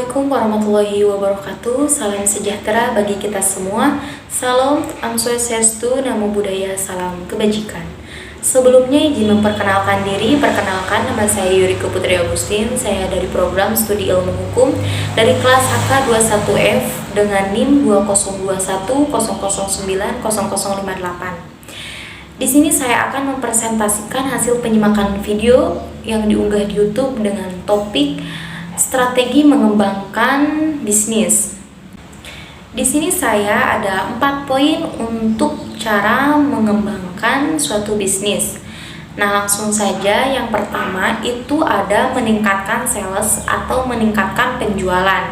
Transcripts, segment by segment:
Assalamualaikum warahmatullahi wabarakatuh. Salam sejahtera bagi kita semua. Salam Om Swastiastu, Namo Buddhaya, salam kebajikan. Sebelumnya izin memperkenalkan diri. Perkenalkan, nama saya Yuriko Putri Agustin. Saya dari program studi ilmu hukum dari kelas HK 21F dengan NIM 2021009008. Di sini saya akan mempresentasikan hasil penyimakan video yang diunggah di YouTube dengan topik strategi mengembangkan bisnis. Di sini saya ada 4 poin untuk cara mengembangkan suatu bisnis. Nah, langsung saja. Yang pertama itu ada meningkatkan sales atau meningkatkan penjualan.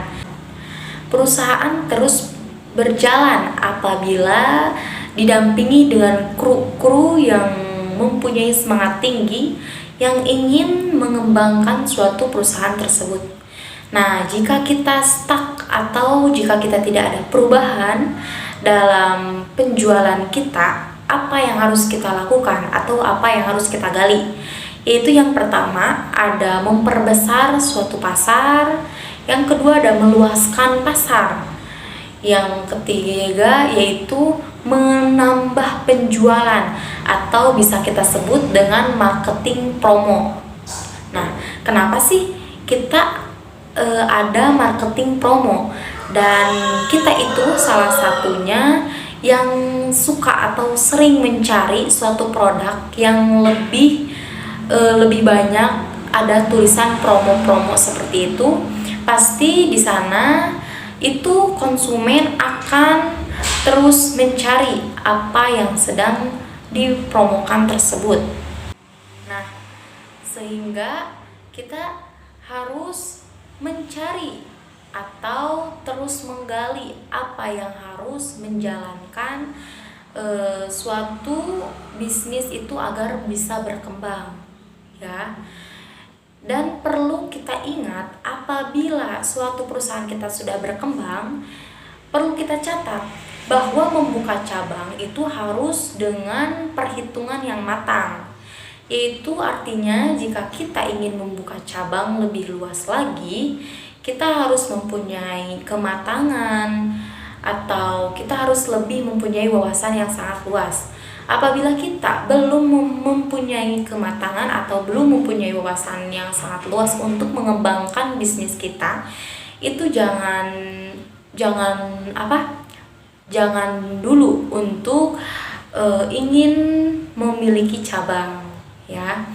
Perusahaan terus berjalan apabila didampingi dengan kru yang mempunyai semangat tinggi yang ingin mengembangkan suatu perusahaan tersebut. Nah, jika kita stuck atau jika kita tidak ada perubahan dalam penjualan kita, apa yang harus kita lakukan atau apa yang harus kita gali? Yaitu yang pertama ada memperbesar suatu pasar, yang kedua ada meluaskan pasar, yang ketiga yaitu menambah penjualan atau bisa kita sebut dengan marketing promo. Nah, kenapa sih kita ada marketing promo? Dan kita itu salah satunya yang suka atau sering mencari suatu produk yang lebih banyak ada tulisan promo-promo seperti itu. Pasti di sana itu konsumen akan terus mencari apa yang sedang dipromokan tersebut. Nah, sehingga kita harus mencari atau terus menggali apa yang harus menjalankan suatu bisnis itu agar bisa berkembang, ya. Dan perlu kita ingat, apabila suatu perusahaan kita sudah berkembang, perlu kita catat bahwa membuka cabang itu harus dengan perhitungan yang matang. Yaitu artinya jika kita ingin membuka cabang lebih luas lagi, kita harus mempunyai kematangan atau kita harus lebih mempunyai wawasan yang sangat luas. Apabila kita belum mempunyai kematangan atau belum mempunyai wawasan yang sangat luas untuk mengembangkan bisnis kita, itu jangan dulu untuk ingin memiliki cabang, ya.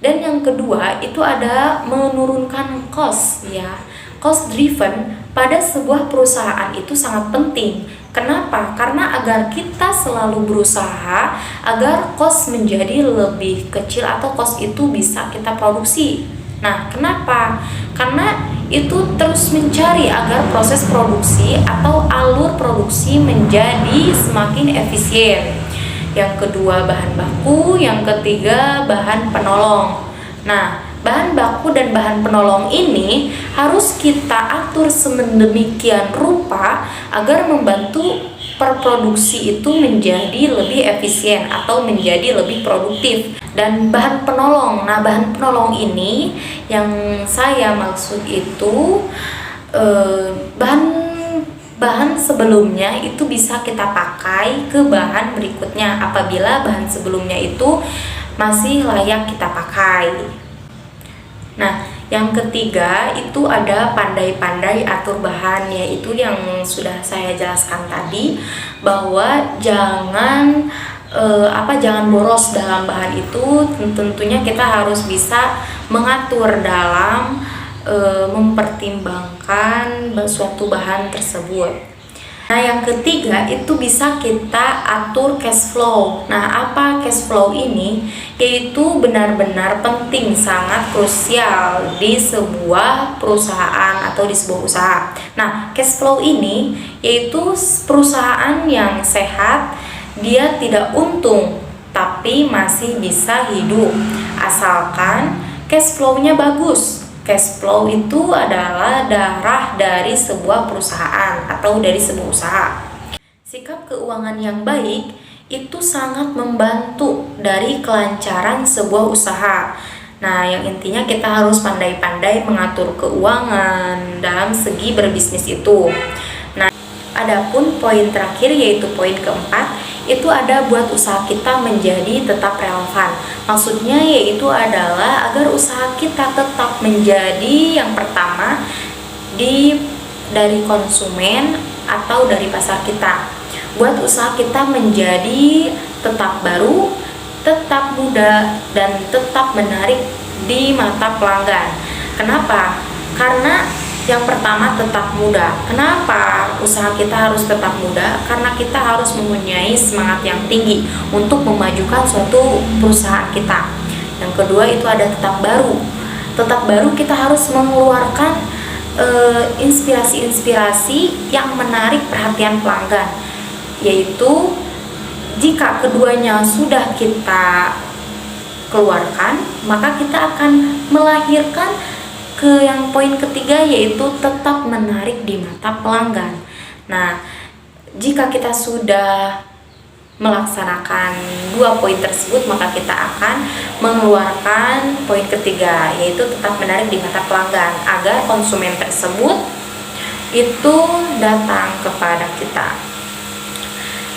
Dan yang kedua itu ada menurunkan cost, ya. Cost driven pada sebuah perusahaan itu sangat penting. Kenapa? Karena agar kita selalu berusaha agar cost menjadi lebih kecil atau cost itu bisa kita produksi. Nah, kenapa? Karena itu terus mencari agar proses produksi atau alur produksi menjadi semakin efisien. Yang kedua bahan baku, yang ketiga bahan penolong. Nah, bahan baku dan bahan penolong ini harus kita atur sedemikian rupa agar membantu perproduksi itu menjadi lebih efisien atau menjadi lebih produktif. Dan bahan penolong, nah bahan penolong ini yang saya maksud itu bahan sebelumnya itu bisa kita pakai ke bahan berikutnya apabila bahan sebelumnya itu masih layak kita pakai. Nah, yang ketiga itu ada pandai-pandai atur bahan, yaitu yang sudah saya jelaskan tadi bahwa jangan boros dalam bahan itu. Tentunya kita harus bisa mengatur dalam mempertimbangkan suatu bahan tersebut. Nah, yang ketiga itu bisa kita atur cash flow. Nah, apa cash flow ini? Yaitu benar-benar penting, sangat krusial di sebuah perusahaan atau di sebuah usaha. Nah, cash flow ini yaitu perusahaan yang sehat, dia tidak untung tapi masih bisa hidup asalkan cash flow-nya bagus. Cash flow itu adalah darah dari sebuah perusahaan atau dari sebuah usaha. Sikap keuangan yang baik itu sangat membantu dari kelancaran sebuah usaha. Nah, yang intinya kita harus pandai-pandai mengatur keuangan dalam segi berbisnis itu. Nah, adapun poin terakhir yaitu poin keempat, itu ada buat usaha kita menjadi tetap relevan. Maksudnya yaitu adalah agar usaha kita tetap menjadi yang pertama dari konsumen atau dari pasar kita. Buat usaha kita menjadi tetap baru, tetap mudah, dan tetap menarik di mata pelanggan. Kenapa? Karena yang pertama tetap mudah. Kenapa usaha kita harus tetap mudah? Karena kita harus mempunyai semangat yang tinggi untuk memajukan suatu perusahaan kita. Yang kedua itu ada tetap baru. Tetap baru kita harus mengeluarkan inspirasi-inspirasi yang menarik perhatian pelanggan. Yaitu jika keduanya sudah kita keluarkan, maka kita akan melahirkan ke yang poin ketiga yaitu tetap menarik di mata pelanggan. Nah, jika kita sudah melaksanakan dua poin tersebut, maka kita akan mengeluarkan poin ketiga yaitu tetap menarik di mata pelanggan agar konsumen tersebut itu datang kepada kita.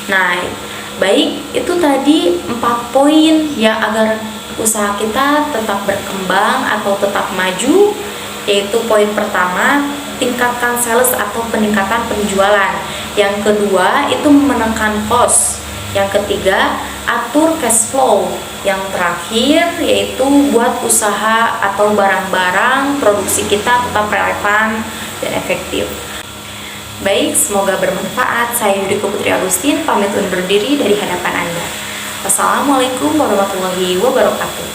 Nah, baik, itu tadi 4 poin yang agar usaha kita tetap berkembang atau tetap maju, yaitu poin pertama, tingkatkan sales atau peningkatan penjualan. Yang kedua, itu menekan cost. Yang ketiga, atur cash flow. Yang terakhir, yaitu buat usaha atau barang-barang produksi kita tetap relevan dan efektif. Baik, semoga bermanfaat. Saya Yudiko Putri Agustin, pamit undur diri dari hadapan Anda. Wassalamualaikum warahmatullahi wabarakatuh.